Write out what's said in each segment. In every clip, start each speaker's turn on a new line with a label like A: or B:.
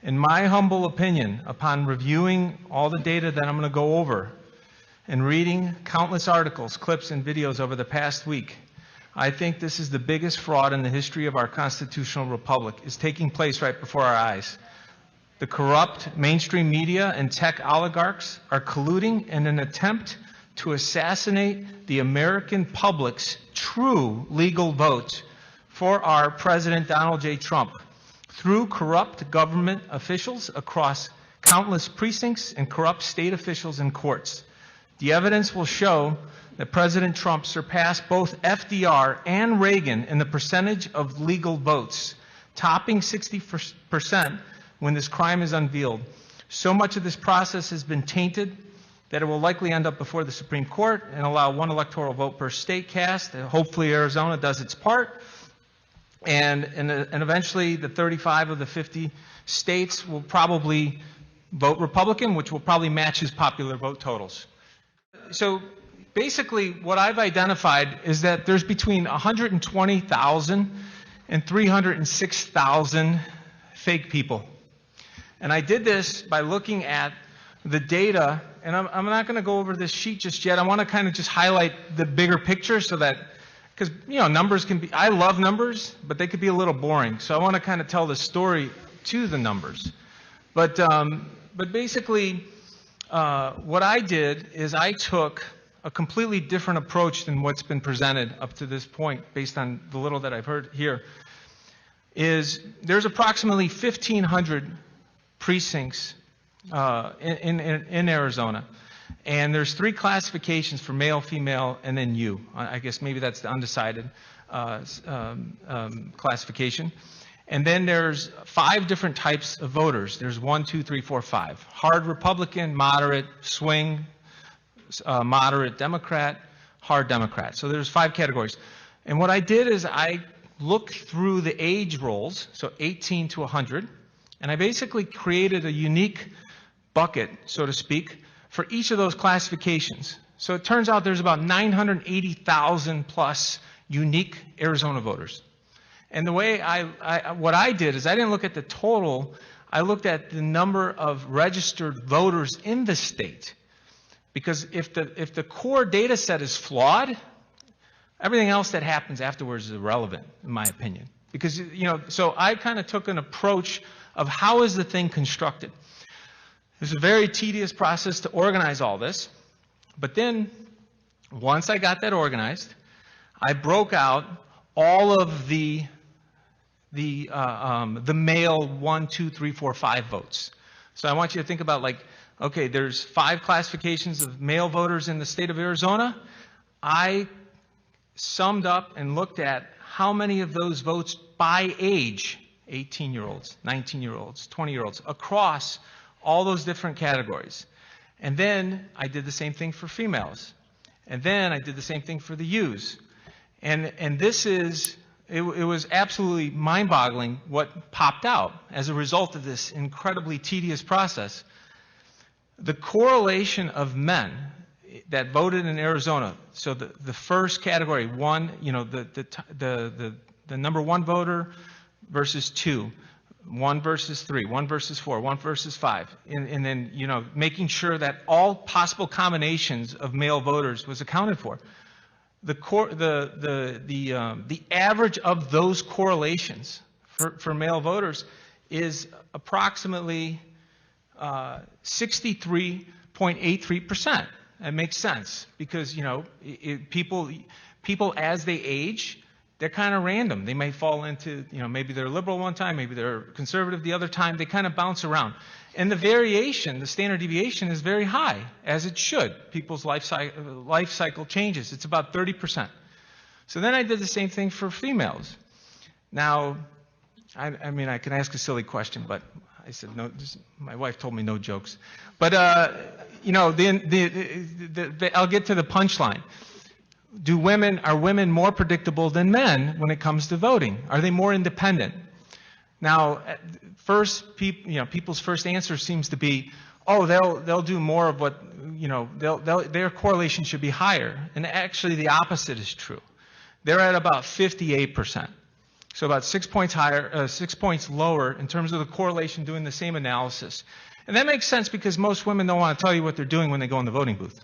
A: In my humble opinion, upon reviewing all the data that I'm going to go over and reading countless articles, clips, and videos over the past week, I think this is the biggest fraud in the history of our constitutional republic is taking place right before our eyes. The corrupt mainstream media and tech oligarchs are colluding in an attempt to assassinate the American public's true legal vote for our President Donald J. Trump through corrupt government officials across countless precincts and corrupt state officials and courts. The evidence will show that President Trump surpassed both FDR and Reagan in the percentage of legal votes, topping 60% when this crime is unveiled. So much of this process has been tainted that it will likely end up before the Supreme Court and allow one electoral vote per state cast. Hopefully Arizona does its part. And eventually the 35 of the 50 states will probably vote Republican, which will probably match his popular vote totals. So basically what I've identified is that there's between 120,000 and 306,000 fake people. And I did this by looking at the data, and I'm not going to go over this sheet just yet. I want to kind of just highlight the bigger picture so that, because, you know, numbers can be, I love numbers, but they could be a little boring. So I want to kind of tell the story to the numbers. But basically, what I did is I took a completely different approach than what's been presented up to this point, based on the little that I've heard here. There's approximately 1,500 precincts in Arizona, and there's 3 classifications for male, female, and then you. I guess maybe that's the undecided classification. And then there's 5 different types of voters. There's 1, 2, 3, 4, 5. Hard Republican, moderate, swing, moderate Democrat, hard Democrat. So there's 5 categories. And what I did is I looked through the age rolls, so 18 to 100, and I basically created a unique bucket, so to speak, for each of those classifications. So it turns out there's about 980,000 plus unique Arizona voters. And the way what I did is I didn't look at the total, I looked at the number of registered voters in the state. Because if the core data set is flawed, everything else that happens afterwards is irrelevant, in my opinion. Because, you know, so I kind of took an approach of how is the thing constructed. It's a very tedious process to organize all this. But then, once I got that organized, I broke out all of the male 1, 2, 3, 4, 5 votes. So I want you to think about, like, okay, there's 5 classifications of male voters in the state of Arizona. I summed up and looked at how many of those votes by age, 18-year-olds, 19-year-olds, 20-year-olds, across all those different categories. And then I did the same thing for females. And then I did the same thing for the U's. And this is, it was absolutely mind-boggling what popped out as a result of this incredibly tedious process. The correlation of men that voted in Arizona, so the first category, 1, you know, the number 1 voter versus 2, 1 versus 3, 1 versus 4, 1 versus 5, and then, you know, making sure that all possible combinations of male voters was accounted for. The average of those correlations for male voters is approximately 63.83%. That makes sense because, you know, people as they age, they're kind of random. They may fall into, you know, maybe they're liberal one time, maybe they're conservative the other time. They kind of bounce around. And the variation, the standard deviation is very high, as it should. People's life cycle changes. It's about 30%. So then I did the same thing for females. Now, I mean, I can ask a silly question, but I said no. My wife told me no jokes. But, you know, I'll get to the punchline. Are women more predictable than men when it comes to voting? Are they more independent? Now, people's first answer seems to be, oh, they'll do more of what, you know, their correlation should be higher. And actually, the opposite is true. They're at about 58%. So about 6 points higher, 6 points lower in terms of the correlation doing the same analysis. And that makes sense because most women don't want to tell you what they're doing when they go in the voting booth.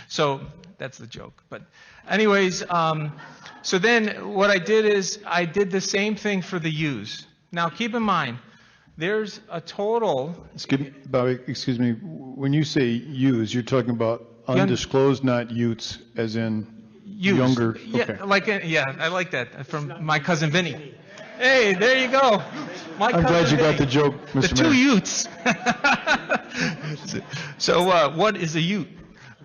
A: So that's the joke. But anyways, so then what I did is I did the same thing for the U's. Now keep in mind, there's a total.
B: Bobby, excuse me. When you say U's, you're talking about undisclosed, not Utes, as in younger.
A: Yeah,
B: Okay.
A: yeah, I like that from my cousin Vinny. Hey, there you go.
B: I'm glad you got the joke, Mr.
A: The two
B: Mayor.
A: Utes. So what is a Ute?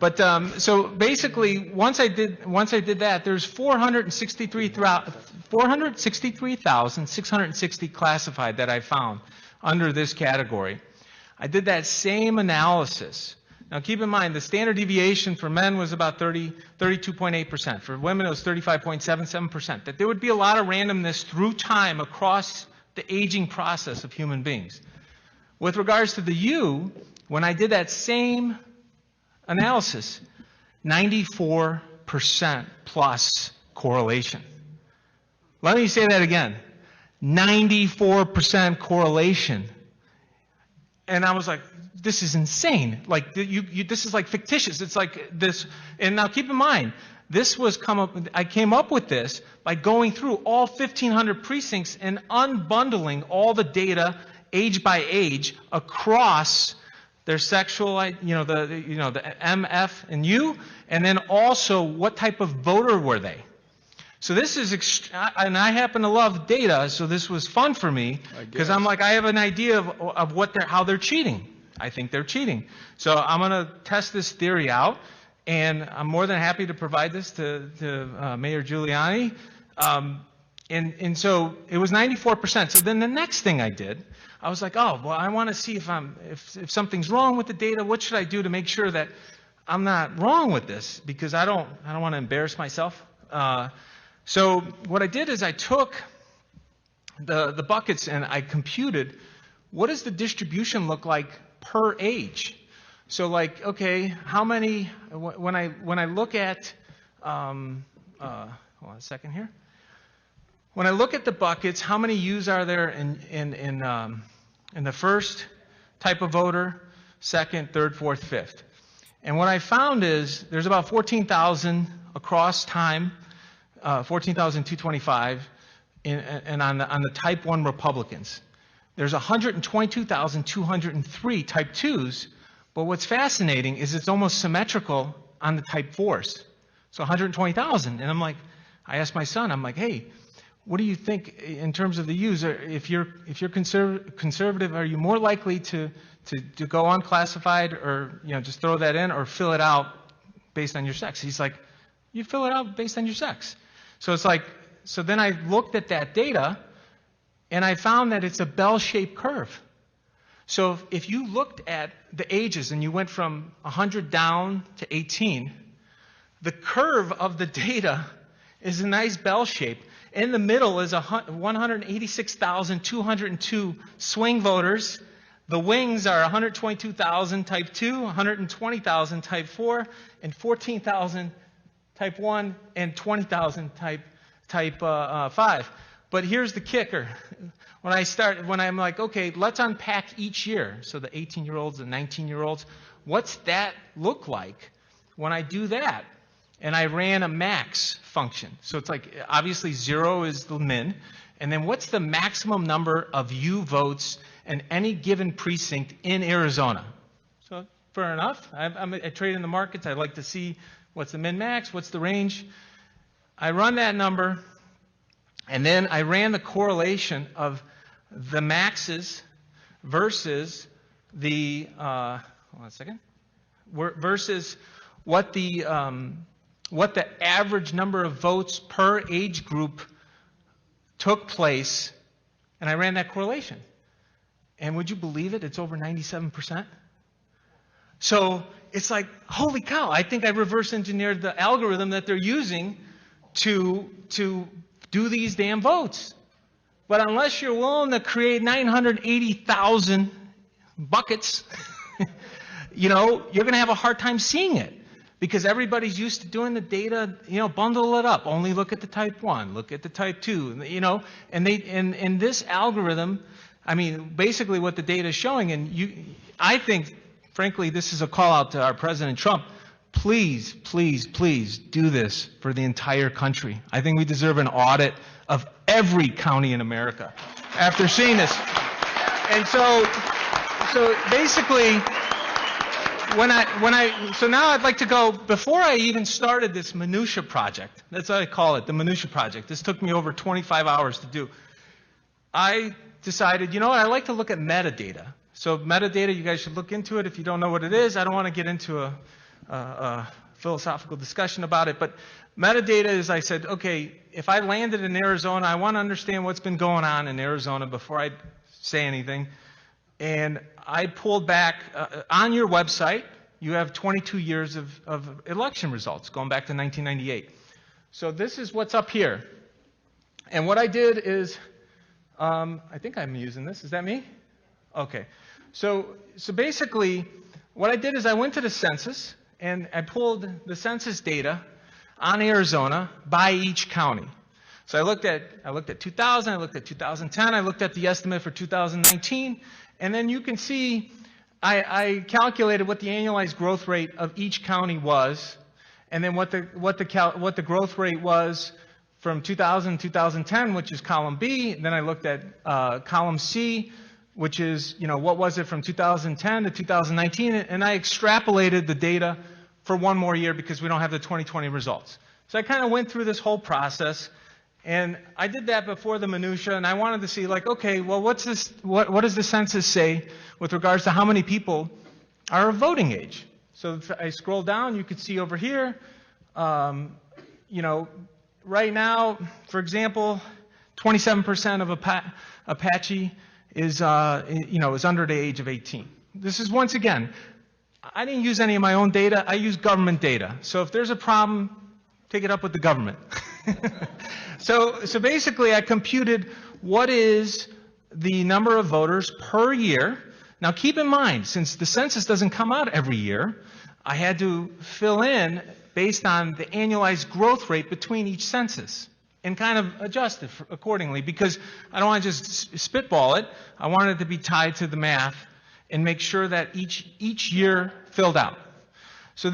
A: But so basically, once I did that, there's 463,660 classified that I found under this category. I did that same analysis. Now keep in mind, the standard deviation for men was about 32.8%. For women, it was 35.77%. That there would be a lot of randomness through time across the aging process of human beings. With regards to the U, when I did that same analysis, 94% plus correlation. Let me say that again. 94% correlation. And I was like, this is insane. Like, this is like fictitious. It's like this. And now keep in mind, I came up with this by going through all 1,500 precincts and unbundling all the data age by age across their sexual, the M, F, and U, and then also what type of voter were they. So this is, and I happen to love data, so this was fun for me because I'm like, I have an idea of how they're cheating. I think they're cheating. So I'm going to test this theory out, and I'm more than happy to provide this to Mayor Giuliani. And so it was 94%. So then the next thing I did, I was like, oh, well, I want to see if something's wrong with the data. What should I do to make sure that I'm not wrong with this? Because I don't want to embarrass myself. So what I did is I took the buckets and I computed what does the distribution look like per age. So like, okay, how many, when I look at, hold on a second here. When I look at the buckets, how many U's are there in the first type of voter, second, third, fourth, fifth? And what I found is there's about 14,000 across time, 14,225 and on the type 1 Republicans. There's 122,203 type 2s, but what's fascinating is it's almost symmetrical on the type 4s. So 120,000. And I asked my son, I'm like, hey, what do you think in terms of the U's? If you're conservative, are you more likely to go unclassified or just throw that in or fill it out based on your sex? He's like, you fill it out based on your sex. So it's like, so then I looked at that data and I found that it's a bell-shaped curve. So if you looked at the ages and you went from 100 down to 18, the curve of the data is a nice bell shape. In the middle is 186,202 swing voters. The wings are 122,000 type 2, 120,000 type 4, and 14,000 type 1, and 20,000 type 5. But here's the kicker. When I'm like, okay, let's unpack each year. So the 18-year-olds, the 19-year-olds, what's that look like when I do that? And I ran a max function. So it's like, obviously 0 is the min. And then what's the maximum number of U votes in any given precinct in Arizona? So fair enough. I trade in the markets. I like to see what's the min max, what's the range. I run that number. And then I ran the correlation of the maxes versus the, hold on a second, versus what the average number of votes per age group took place, and I ran that correlation. And would you believe it? It's over 97%. So it's like, holy cow, I think I reverse engineered the algorithm that they're using to do these damn votes. But unless you're willing to create 980,000 buckets, you're going to have a hard time seeing it. because everybody's used to doing the data, bundle it up, only look at the type 1, look at the type 2, and this algorithm, I mean, basically what the data is showing, and I think, frankly, this is a call out to our President Trump. Please, please, please do this for the entire country. I think we deserve an audit of every county in America after seeing this. And so basically, so now I'd like to go, before I even started this minutia project, that's what I call it, the minutia project. This took me over 25 hours to do. I decided, I like to look at metadata. So metadata, you guys should look into it if you don't know what it is. I don't want to get into a philosophical discussion about it, but metadata is, I said, okay, if I landed in Arizona, I want to understand what's been going on in Arizona before I say anything. And I pulled back, on your website, you have 22 years of election results, going back to 1998. So this is what's up here. And what I did is, I think I'm using this. Is that me? Okay. So basically, what I did is I went to the census, and I pulled the census data on Arizona by each county. So I looked at 2000, I looked at 2010, I looked at the estimate for 2019, and then you can see I calculated what the annualized growth rate of each county was, and then what the growth rate was from 2000 to 2010, which is column B. And then I looked at column C, which is, what was it from 2010 to 2019, and I extrapolated the data for one more year because we don't have the 2020 results. So I kind of went through this whole process, and I did that before the minutia, and I wanted to see, like, okay, well, what does the census say with regards to how many people are of voting age? So if I scroll down, you could see over here, right now, for example, 27% of Apache is under the age of 18. This is, once again, I didn't use any of my own data. I used government data. So if there's a problem, take it up with the government. So basically, I computed what is the number of voters per year. Now, keep in mind, since the census doesn't come out every year, I had to fill in based on the annualized growth rate between each census and kind of adjust it accordingly, because I don't want to just spitball it. I want it to be tied to the math and make sure that each year filled out. So then